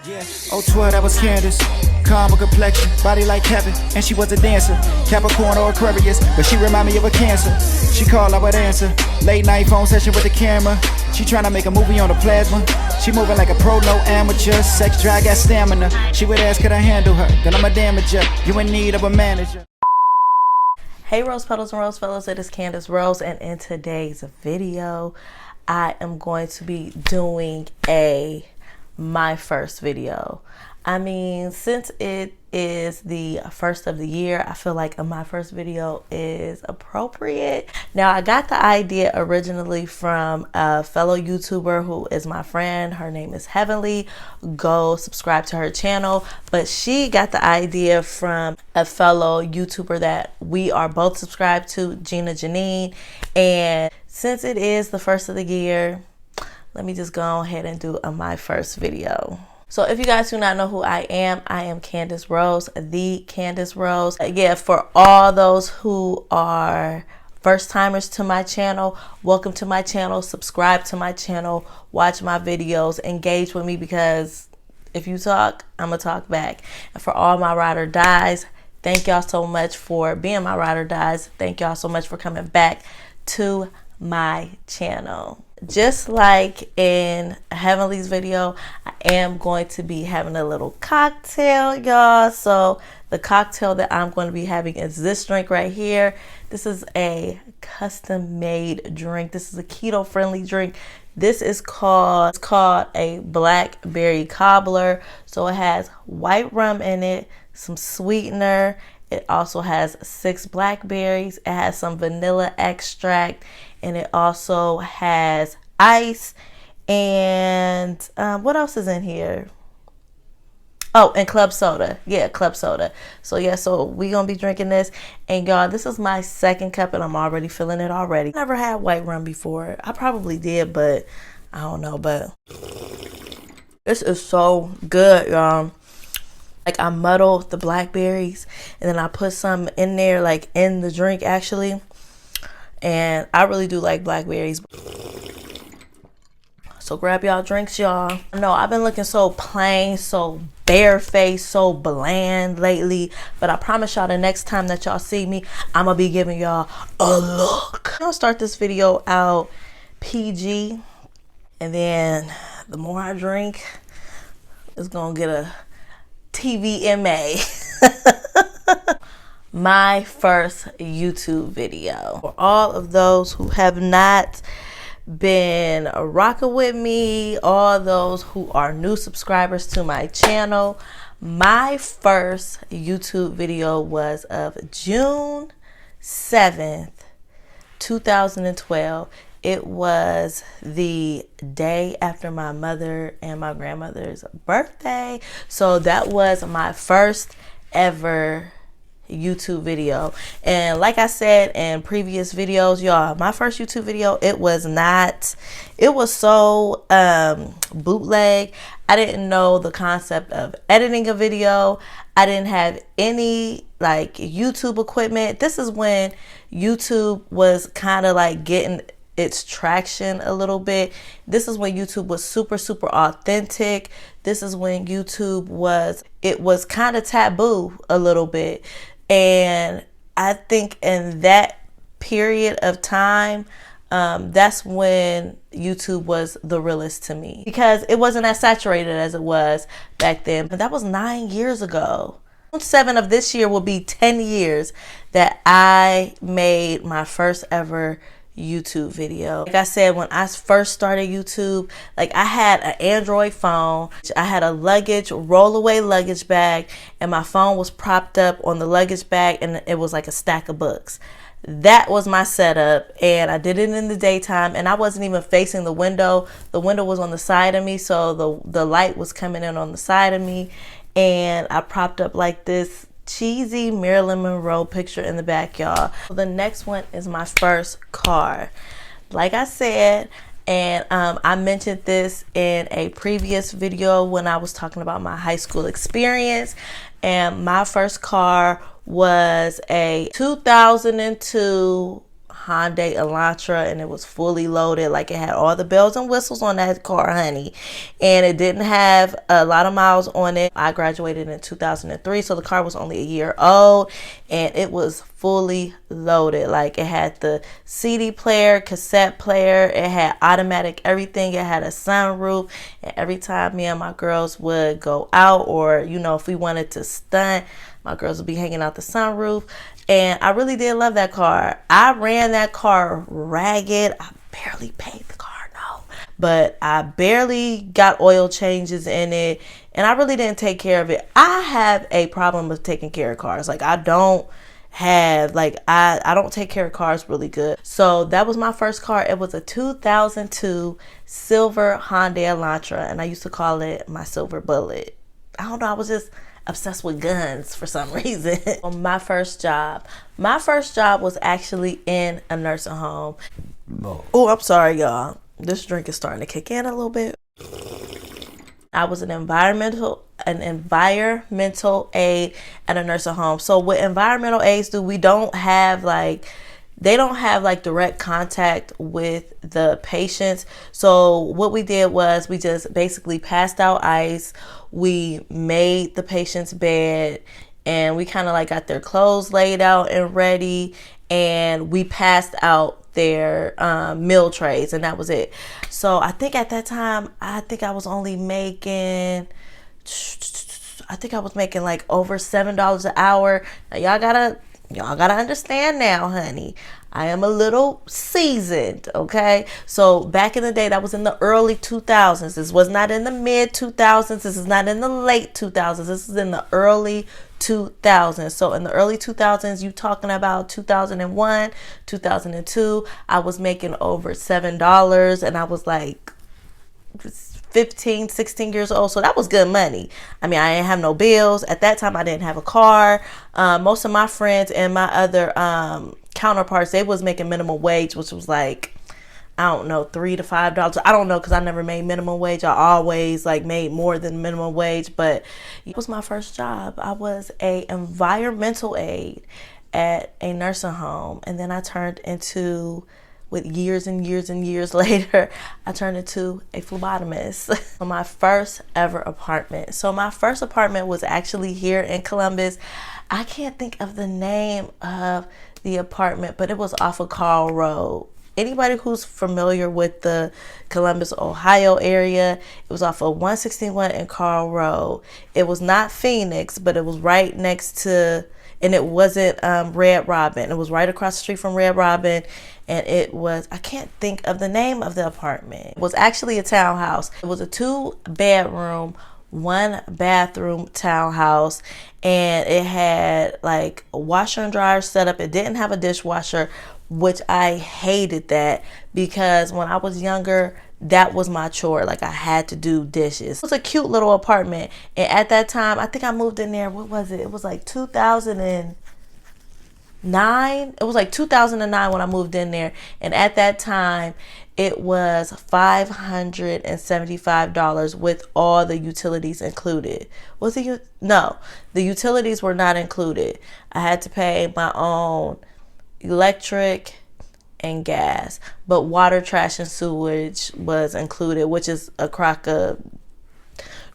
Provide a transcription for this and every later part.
Yeah, oh 12, that was Candace. Calm with complexion, body like heaven, and she was a dancer. Capricorn or Aquarius, but she remind me of a Cancer. She called, I would answer. Late night phone session with the camera. She tryna make a movie on the plasma. She moving like a pro, no amateur. Sex, drive, got stamina. She would ask, could I handle her? Then I'm a damager. You in need of a manager. Hey Rose Petals and Rose Fellows, it is Candace Rose, and in today's video I am going to be doing my first video. I mean, since it is the first of the year, I feel like my first video is appropriate. Now, I got the idea originally from a fellow YouTuber who is my friend. Her name is Heavenly. Go subscribe to her channel. But she got the idea from a fellow YouTuber that we are both subscribed to, Gina Janine. And since it is the first of the year, let me just go ahead and do my first video. So if you guys do not know who I am Candace Rose, the Candace Rose. Yeah, for all those who are first timers to my channel, welcome to my channel, subscribe to my channel, watch my videos, engage with me, because if you talk, I'm gonna talk back. And for all my ride or dies, thank y'all so much for being my ride or dies. Thank y'all so much for coming back to my channel. Just like in Heavenly's video, I am going to be having a little cocktail, y'all. So the cocktail that I'm going to be having is this drink right here. This is a custom made drink. This is a keto friendly drink. This is called a Blackberry Cobbler. So it has white rum in it, some sweetener. It also has 6 blackberries. It has some vanilla extract, and it also has ice. And what else is in here? Oh, and club soda. Yeah, club soda. So yeah, so we gonna be drinking this. And y'all, this is my second cup, and I'm already feeling it already. Never had white rum before. I probably did, but I don't know. But this is so good, y'all. Like, I muddle the blackberries and then I put some in there, like in the drink actually. And I really do like blackberries. So grab y'all drinks, y'all. No, I've been looking so plain, so barefaced, so bland lately. But I promise y'all, the next time that y'all see me, I'm gonna be giving y'all a look. I'm gonna start this video out PG. And then the more I drink, it's gonna get a TVMA. My first YouTube video. For all of those who have not been rocking with me, all those who are new subscribers to my channel, my first YouTube video was of June 7th, 2012. It was the day after my mother and my grandmother's birthday. So that was my first ever YouTube video. And like I said in previous videos, y'all, my first YouTube video, it was so bootleg. I didn't know the concept of editing a video. I didn't have any like YouTube equipment. This is when YouTube was kind of like getting its traction a little bit. This is when YouTube was super authentic. This is when YouTube was kind of taboo a little bit. And I think in that period of time, that's when YouTube was the realest to me, because it wasn't as saturated as it was back then. But that was 9 years ago. 7 of this year will be 10 years that I made my first ever YouTube video. Like I said, when I first started YouTube, like I had an Android phone, I had a rollaway luggage bag, and my phone was propped up on the luggage bag, and it was like a stack of books. That was my setup, and I did it in the daytime, and I wasn't even facing the window. The window was on the side of me, so the light was coming in on the side of me, and I propped up like this cheesy Marilyn Monroe picture in the back, y'all. The next one is my first car. Like I said, and I mentioned this in a previous video when I was talking about my high school experience, and my first car was a 2002 Hyundai Elantra, and it was fully loaded. Like, it had all the bells and whistles on that car, honey. And it didn't have a lot of miles on it. I graduated in 2003, so the car was only a year old, and it was fully loaded. Like, it had the CD player, cassette player, it had automatic everything, it had a sunroof. And every time me and my girls would go out, or you know, if we wanted to stunt, my girls would be hanging out the sunroof. And I really did love that car. I ran that car ragged. I barely paid the car, no, but I barely got oil changes in it, and I really didn't take care of it. I have a problem with taking care of cars. Like, I don't take care of cars really good. So that was my first car. It was a 2002 silver Hyundai Elantra, and I used to call it my silver bullet. I don't know, I was just obsessed with guns for some reason. My first job was actually in a nursing home. Oh, I'm sorry, y'all. This drink is starting to kick in a little bit. I was an environmental aide at a nursing home. So what environmental aides do, they don't have direct contact with the patients. So what we did was we just basically passed out ice. We made the patient's bed, and we kind of like got their clothes laid out and ready, and we passed out their meal trays, and that was it. So I think at that time, I was making like over $7 an hour. Now y'all gotta understand now, honey, I am a little seasoned, okay? So back in the day, that was in the early 2000s. This was not in the mid 2000s. This is not in the late 2000s. This is in the early 2000s. So in the early 2000s, you talking about 2001, 2002, I was making over $7, and I was like 15, 16 years old. So that was good money. I mean, I didn't have no bills. At that time, I didn't have a car. Most of my friends and my other counterparts, they was making minimum wage, which was like, I don't know, $3 to $5. I don't know, because I never made minimum wage. I always like made more than minimum wage. But it was my first job. I was a environmental aide at a nursing home, and then I turned into, with years and years and years later, I turned into a phlebotomist. My first ever apartment. So my first apartment was actually here in Columbus. I can't think of the name of the apartment, but it was off of Carl Road. Anybody who's familiar with the Columbus, Ohio area, it was off of 161 and Carl Road. It was not Phoenix, but it was right next to, and it wasn't Red Robin. It was right across the street from Red Robin. And it was, I can't think of the name of the apartment. It was actually a townhouse. It was a 2-bedroom, 1-bathroom townhouse. And it had like a washer and dryer set up. It didn't have a dishwasher, which I hated that, because when I was younger, that was my chore. Like, I had to do dishes. It was a cute little apartment. And at that time, I think I moved in there, what was it? It was like 2009. It was like 2009 when I moved in there. And at that time, it was $575 with all the utilities included. No, the utilities were not included. I had to pay my own electric and gas, but water, trash, and sewage was included, which is a crock of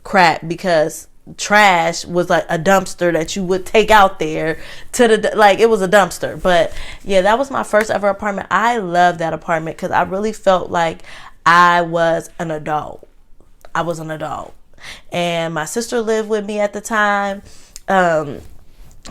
crap, because trash was like a dumpster that you would take out there to the, like, it was a dumpster. But yeah, that was my first ever apartment. I loved that apartment because I really felt like I was an adult. And my sister lived with me at the time.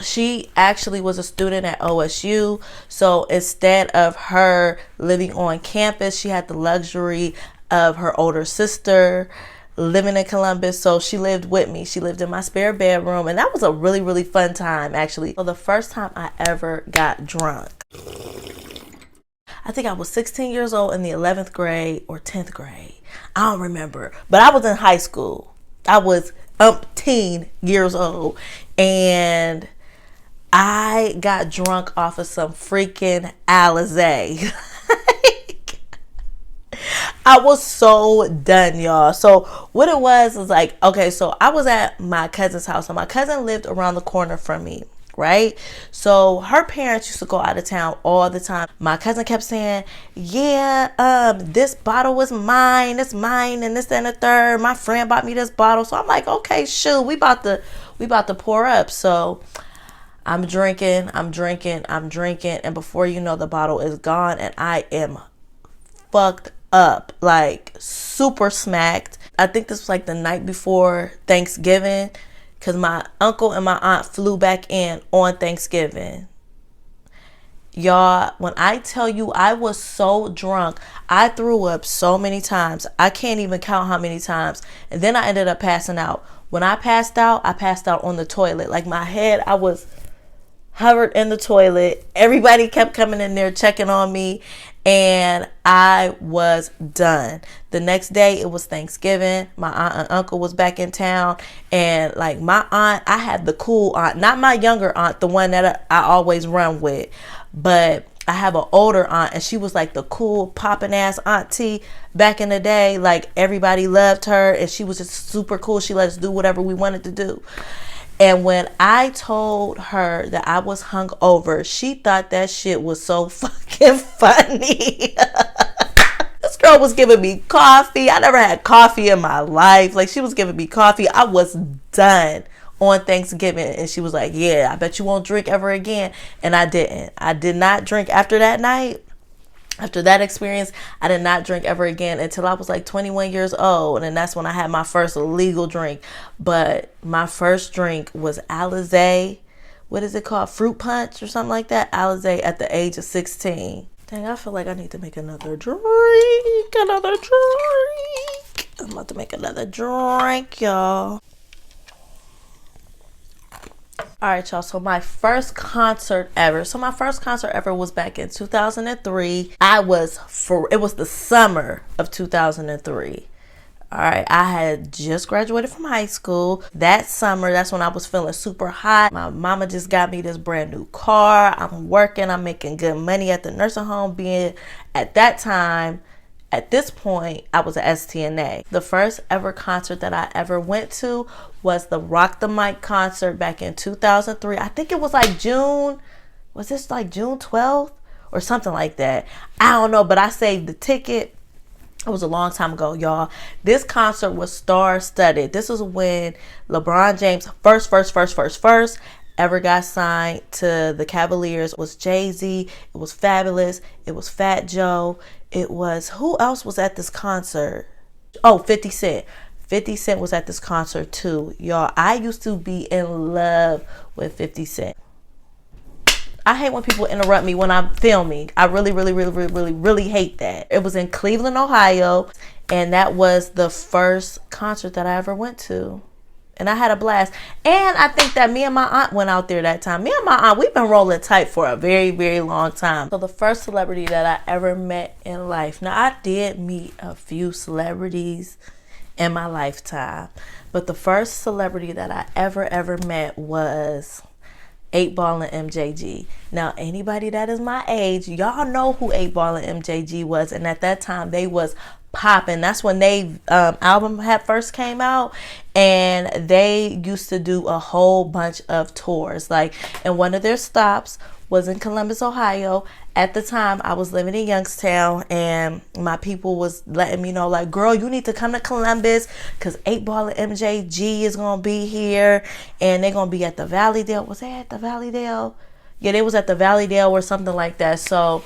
She actually was a student at OSU. So instead of her living on campus, she had the luxury of her older sister living in Columbus. So she lived with me. She lived in my spare bedroom. And that was a really, really fun time, actually. So the first time I ever got drunk, I think I was 16 years old in the 11th grade or 10th grade. I don't remember. But I was in high school. I was umpteen years old. And I got drunk off of some freaking Alizé. I was so done, y'all. So what it was like, okay, so I was at my cousin's house. So my cousin lived around the corner from me. right? So her parents used to go out of town all the time. My cousin kept saying, yeah, this bottle was mine, it's mine, and this and the third. My friend bought me this bottle. So I'm like, okay, shoot, we about to pour up. So I'm drinking, and before you know, the bottle is gone, and I am fucked up, like super smacked. I think this was like the night before Thanksgiving, because my uncle and my aunt flew back in on Thanksgiving. Y'all, when I tell you I was so drunk, I threw up so many times. I can't even count how many times. And then I ended up passing out. When I passed out on the toilet. Like my head, I was hovered in the toilet. Everybody kept coming in there checking on me, and I was done. The next day it was Thanksgiving. My aunt and uncle was back in town, and like my aunt, I had the cool aunt, not my younger aunt, the one that I always run with, but I have an older aunt, and she was like the cool popping ass auntie back in the day. Like everybody loved her, and she was just super cool. She let us do whatever we wanted to do. And when I told her that I was hungover, she thought that shit was so fucking funny. This girl was giving me coffee. I never had coffee in my life. Like, she was giving me coffee. I was done on Thanksgiving. And she was like, yeah, I bet you won't drink ever again. And I didn't. I did not drink after that night. After that experience, I did not drink ever again until I was like 21 years old. And that's when I had my first legal drink. But my first drink was Alizé. What is it called? Fruit punch or something like that? Alizé at the age of 16. Dang, I feel like I need to make another drink. Another drink. I'm about to make another drink, y'all. All right, y'all. So my first concert ever. Was back in 2003. It was the summer of 2003. All right. I had just graduated from high school. That summer, that's when I was feeling super hot. My mama just got me this brand new car. I'm working. I'm making good money at the nursing home. At this point, I was a STNA. The first ever concert that I ever went to was the Rock the Mic concert back in 2003. I think it was like June 12th or something like that? I don't know, but I saved the ticket. It was a long time ago, y'all. This concert was star-studded. This was when LeBron James first ever got signed to the Cavaliers. It was Jay-Z, it was Fabulous, it was Fat Joe, it was, who else was at this concert? Oh, 50 Cent. 50 Cent was at this concert too. Y'all, I used to be in love with 50 Cent. I hate when people interrupt me when I'm filming. I really hate that. It was in Cleveland, Ohio, and that was the first concert that I ever went to. And I had a blast. And I think that me and my aunt went out there that time. Me and my aunt, we've been rolling tight for a very long time. So the first celebrity that I ever met in life. Now, I did meet a few celebrities in my lifetime. But the first celebrity that I ever met was 8Ball and MJG. Now, anybody that is my age, y'all know who 8Ball and MJG was. And at that time, they was popping. That's when they album had first came out, and they used to do a whole bunch of tours. Like, and one of their stops was in Columbus, Ohio. At the time, I was living in Youngstown, and my people was letting me know, like, girl, you need to come to Columbus because 8Ball and MJG is gonna be here, and they're gonna be at the Valleydale. Was they at the Valleydale? Yeah, they was at the Valleydale or something like that. So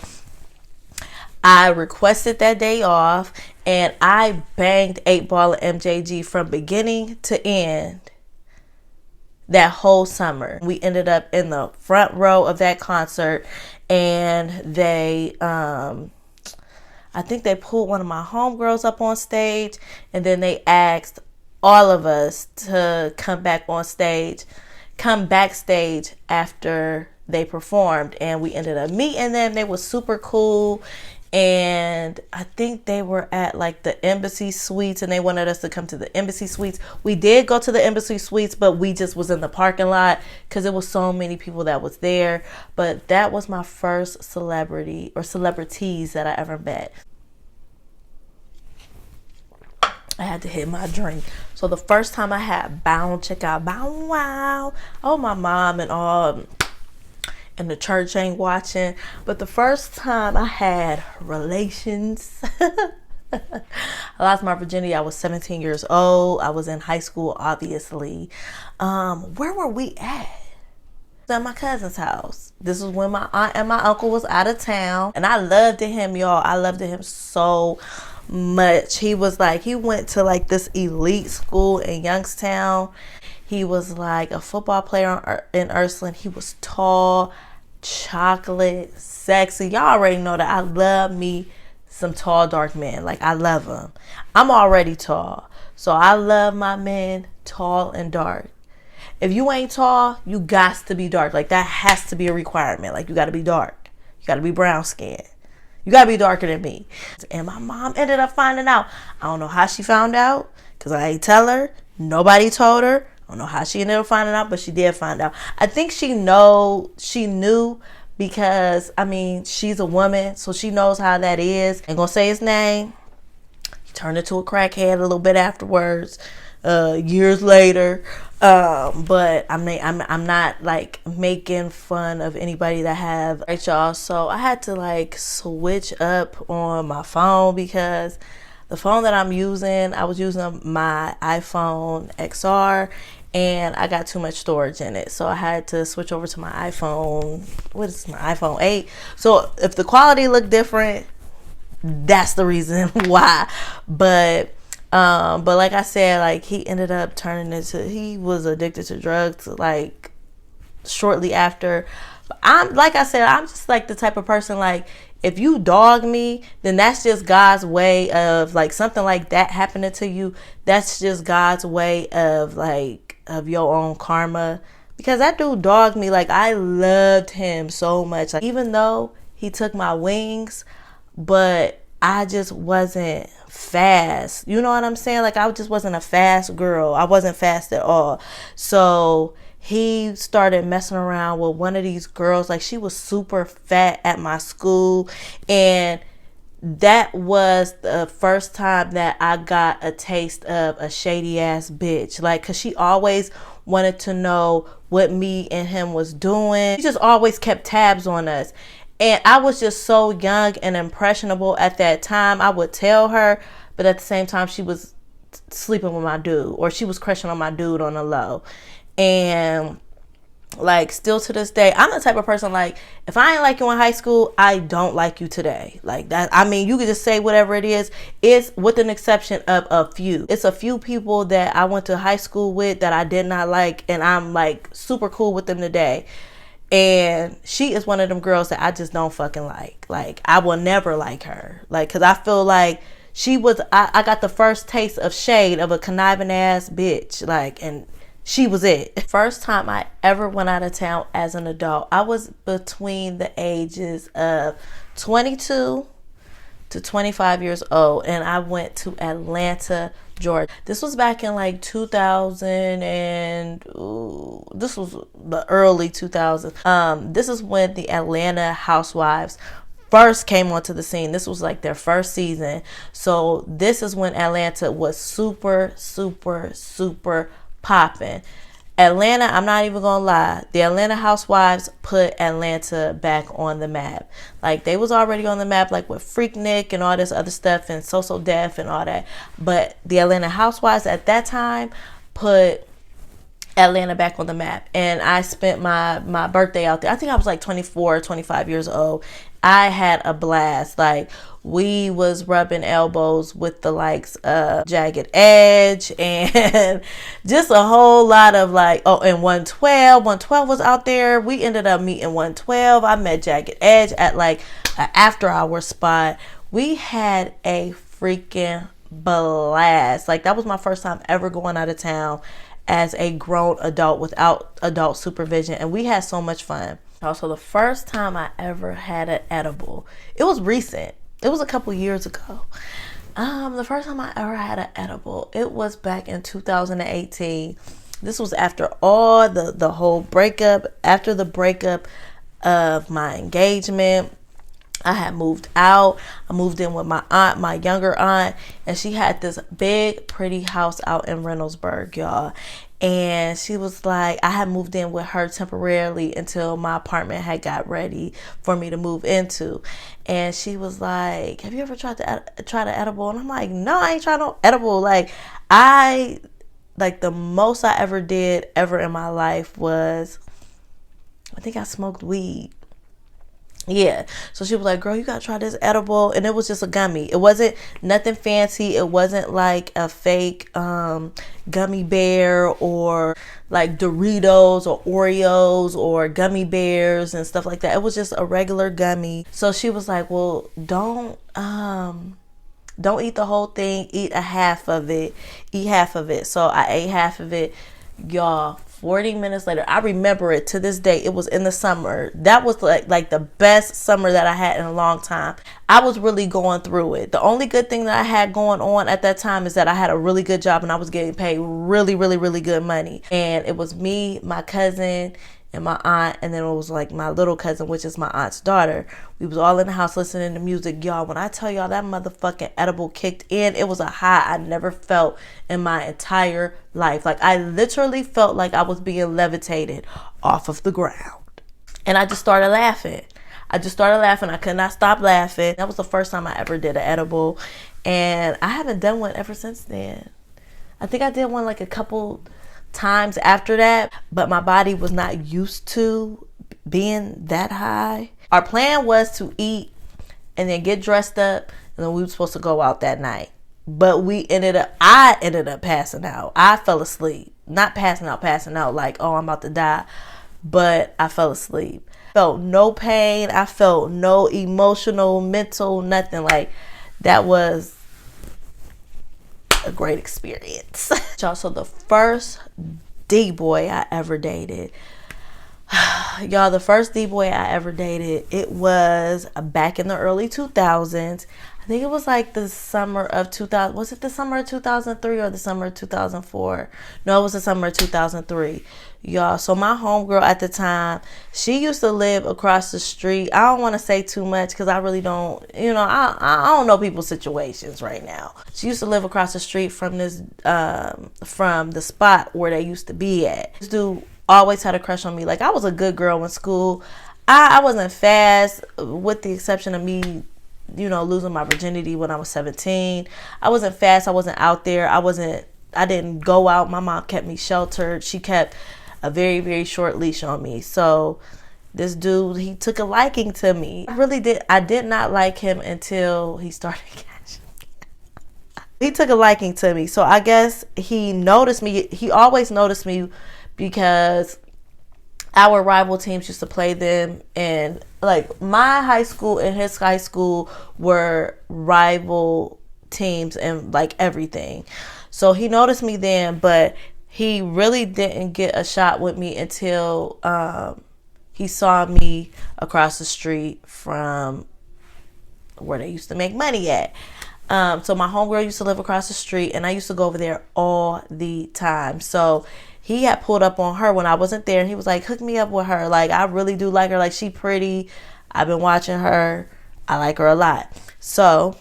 I requested that day off, and I banged 8Ball and MJG from beginning to end that whole summer. We ended up in the front row of that concert, and they, I think they pulled one of my homegirls up on stage, and then they asked all of us to come backstage after they performed, and we ended up meeting them. They were super cool. And I think they were at like the Embassy Suites, and they wanted us to come to the Embassy Suites. We did go to the Embassy Suites, but we just was in the parking lot because there was so many people that was there. But that was my first celebrity or celebrities that I ever met. I had to hit my drink. So the first time I had check out Bow Wow. Oh, my mom and all and the church ain't watching. But the first time I had relations, I lost my virginity. I was 17 years old. I was in high school, obviously. Where were we at? At my cousin's house. This was when my aunt and my uncle was out of town, and I loved him, y'all. I loved him so much. He was like, he went to like this elite school in Youngstown. He was like a football player in Ursuline. He was tall, chocolate, sexy. Y'all already know that I love me some tall, dark men. Like, I love them. I'm already tall, so I love my men tall and dark. If you ain't tall, you got to be dark. Like, that has to be a requirement. Like, you got to be dark. You got to be brown skinned. You got to be darker than me. And my mom ended up finding out. I don't know how she found out, because I ain't tell her. Nobody told her. I don't know how she ended up finding out, but she did find out. I think she knew because, I mean, she's a woman, so she knows how that is. Ain't gonna say his name. He turned into a crackhead a little bit afterwards, years later. But I'm not like making fun of anybody that have, right, y'all. So I had to like switch up on my phone, because the phone that I'm using, I was using my iPhone XR, and I got too much storage in it. So I had to switch over to my iPhone. What is my iPhone 8? So if the quality looked different, that's the reason why. But like I said, like, he ended up he was addicted to drugs like shortly after. I'm just like the type of person, like, if you dog me, then that's just God's way of, like, something like that happening to you. That's just God's way of, like, of your own karma. Because that dude dogged me. Like, I loved him so much. Like, even though he took my wings, but I just wasn't fast. You know what I'm saying? Like, I just wasn't a fast girl. I wasn't fast at all. So he started messing around with one of these girls. Like, she was super fat at my school. And that was the first time that I got a taste of a shady ass bitch. Like, cause she always wanted to know what me and him was doing. She just always kept tabs on us. And I was just so young and impressionable at that time. I would tell her, but at the same time, she was sleeping with my dude, or she was crushing on my dude on the low. And like, still to this day, I'm the type of person, like, if I ain't like you in high school, I don't like you today. Like that. I mean, you could just say whatever it is. It's with an exception of a few. It's a few people that I went to high school with that I did not like, and I'm like super cool with them today. And she is one of them girls that I just don't fucking like. Like, I will never like her. Like, cause I feel like she was, I got the first taste of shade of a conniving ass bitch. Like, and she was it. First time I ever went out of town as an adult, I was between the ages of 22 to 25 years old, and I went to Atlanta, Georgia. This was back in like 2000, and this was the early 2000s. This is when the Atlanta Housewives first came onto the scene. This was like their first season. So this is when Atlanta was super, super, super popping. Atlanta, I'm not even gonna lie, the Atlanta Housewives put Atlanta back on the map. Like, they was already on the map, like with Freaknik and all this other stuff, and So Def and all that. But the Atlanta Housewives at that time put Atlanta back on the map. And I spent my birthday out there. I think I was like 24, 25 years old. I had a blast. Like, we was rubbing elbows with the likes of Jagged Edge and just a whole lot of like, oh, and 112 was out there. We ended up meeting 112. I met Jagged Edge at like an after hour spot. We had a freaking blast. Like, that was my first time ever going out of town as a grown adult without adult supervision, and we had so much fun. Also, the first time I ever had an edible, it was recent. It was a couple years ago. The first time I ever had an edible, it was back in 2018. This was after all the whole breakup. After the breakup of my engagement, I had moved out. I moved in with my aunt, my younger aunt, and she had this big, pretty house out in Reynoldsburg, y'all. And she was like, I had moved in with her temporarily until my apartment had got ready for me to move into. And she was like, have you ever tried the edible? And I'm like, no, I ain't tried no edible. Like the most I ever did ever in my life was, I think I smoked weed. Yeah. So she was like, girl, you gotta try this edible. And it was just a gummy. It wasn't nothing fancy. It wasn't like a fake gummy bear or like Doritos or Oreos or gummy bears and stuff like that. It was just a regular gummy. So she was like, well, don't eat the whole thing. Eat a half of it. Eat half of it. So I ate half of it. Y'all, 40 minutes later, I remember it to this day. It was in the summer. That was like the best summer that I had in a long time. I was really going through it. The only good thing that I had going on at that time is that I had a really good job and I was getting paid really, really, really good money. And it was me, my cousin, and my aunt, and then it was like my little cousin, which is my aunt's daughter. We was all in the house listening to music. Y'all, when I tell y'all that motherfucking edible kicked in, it was a high I never felt in my entire life. Like, I literally felt like I was being levitated off of the ground. And I just started laughing. I could not stop laughing. That was the first time I ever did an edible, and I haven't done one ever since then. I think I did one like a couple times after that, but my body was not used to being that high. Our plan was to eat and then get dressed up, and then we were supposed to go out that night. But I ended up passing out. I fell asleep. Not passing out like, oh, I'm about to die. But I fell asleep. Felt no pain. I felt no emotional, mental, nothing. Like, that was a great experience. So the first D-boy I ever dated, y'all, the first D-boy I ever dated, it was back in the early 2000s. I think it was like the summer of 2000. Was it the summer of 2003 or the summer of 2004? No, it was the summer of 2003. Y'all, so my homegirl at the time, she used to live across the street. I don't want to say too much because I really don't, I don't know people's situations right now. She used to live across the street from this, from the spot where they used to be at. This dude always had a crush on me. Like, I was a good girl in school. I wasn't fast, with the exception of me, losing my virginity when I was 17. I wasn't fast. I wasn't out there. I didn't go out. My mom kept me sheltered. She kept a very, very short leash on me. So this dude, he took a liking to me. I did not like him until he started catching me. He took a liking to me. So I guess he noticed me. He always noticed me because our rival teams used to play them, and like my high school and his high school were rival teams and like everything. So he noticed me then, but he really didn't get a shot with me until he saw me across the street from where they used to make money at. So my homegirl used to live across the street, and I used to go over there all the time. So he had pulled up on her when I wasn't there, and he was like, hook me up with her. Like, I really do like her. Like, she pretty. I've been watching her. I like her a lot. So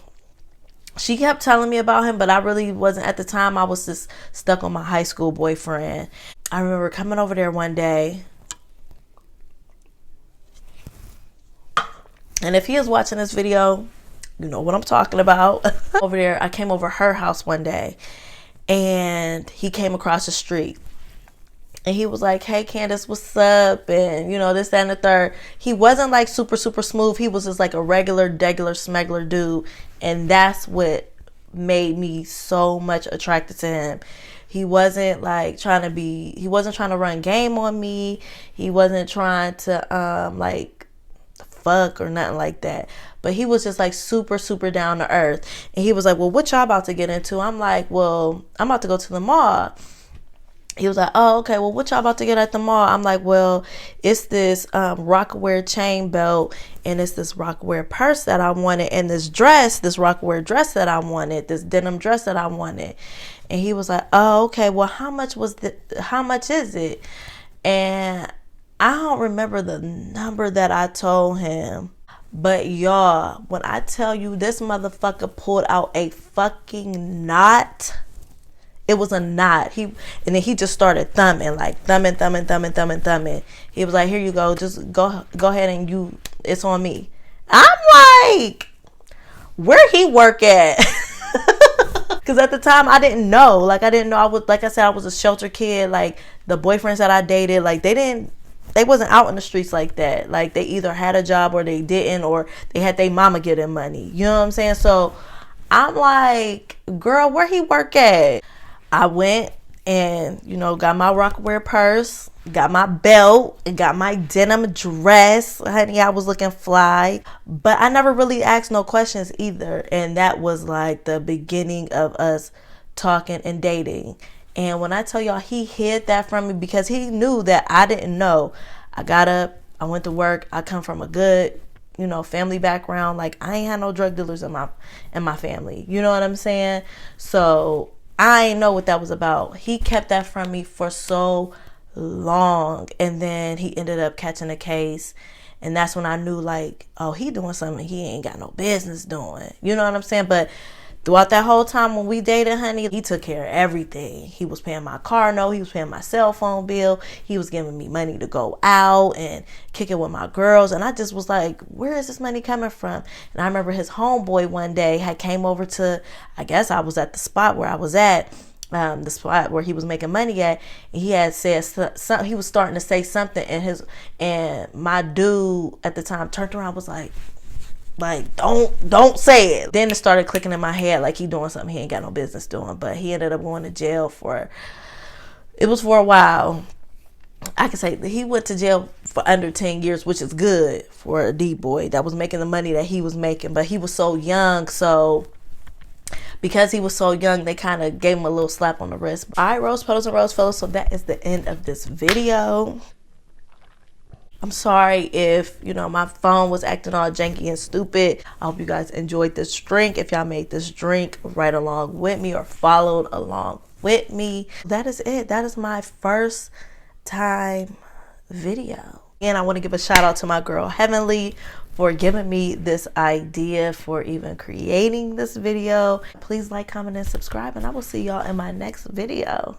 she kept telling me about him, but I really wasn't. At the time, I was just stuck on my high school boyfriend. I remember coming over there one day, and if he is watching this video, you know what I'm talking about. Over there, I came over her house one day, and he came across the street. And he was like, hey, Candace, what's up? And, this, that, and the third. He wasn't like super, super smooth. He was just like a regular, smuggler dude. And that's what made me so much attracted to him. He wasn't like he wasn't trying to run game on me. He wasn't trying to like fuck or nothing like that. But he was just like super, super down to earth. And he was like, well, what y'all about to get into? I'm like, well, I'm about to go to the mall. He was like, oh, okay, well, what y'all about to get at the mall? I'm like, well, it's this Rocawear chain belt, and it's this Rocawear purse that I wanted, and this Rocawear dress that I wanted, this denim dress that I wanted. And he was like, oh, okay, well, how much is it? And I don't remember the number that I told him. But y'all, when I tell you this motherfucker pulled out a fucking knot, It was a knot. And then he just started thumbing, like thumbing. He was like, here you go. Just go ahead and it's on me. I'm like, where he work at? Because at the time I didn't know. Like, I didn't know. I was a shelter kid. Like, the boyfriends that I dated, like, they wasn't out in the streets like that. Like, they either had a job or they didn't, or they had their mama get them money. You know what I'm saying? So I'm like, girl, where he work at? I went and, got my Rockaware purse, got my belt, and got my denim dress. Honey, I was looking fly. But I never really asked no questions either. And that was like the beginning of us talking and dating. And when I tell y'all, he hid that from me because he knew that I didn't know. I got up, I went to work. I come from a good, family background. Like, I ain't had no drug dealers in my family. You know what I'm saying? So I ain't know what that was about. He kept that from me for so long. And then he ended up catching a case. And that's when I knew, like, oh, he doing something he ain't got no business doing. You know what I'm saying? But throughout that whole time when we dated, honey, he took care of everything. He was paying my car note. He was paying my cell phone bill. He was giving me money to go out and kick it with my girls. And I just was like, where is this money coming from? And I remember his homeboy one day had came over to, I guess I was at the spot where I was at, the spot where he was making money at. And he had said something. He was starting to say something, and my dude at the time turned around, was like, don't say it. Then it started clicking in my head like he doing something he ain't got no business doing. But he ended up going to jail for a while. I can say that he went to jail for under 10 years, which is good for a D-boy that was making the money that he was making. But he was so young, so because he was so young, they kind of gave him a little slap on the wrist. All right, Rose Petals and Rose Fellas, so that is the end of this video. I'm sorry if, my phone was acting all janky and stupid. I hope you guys enjoyed this drink. If y'all made this drink right along with me or followed along with me. That is it. That is my first time video. And I want to give a shout out to my girl Heavenly for giving me this idea, for even creating this video. Please like, comment, and subscribe, and I will see y'all in my next video.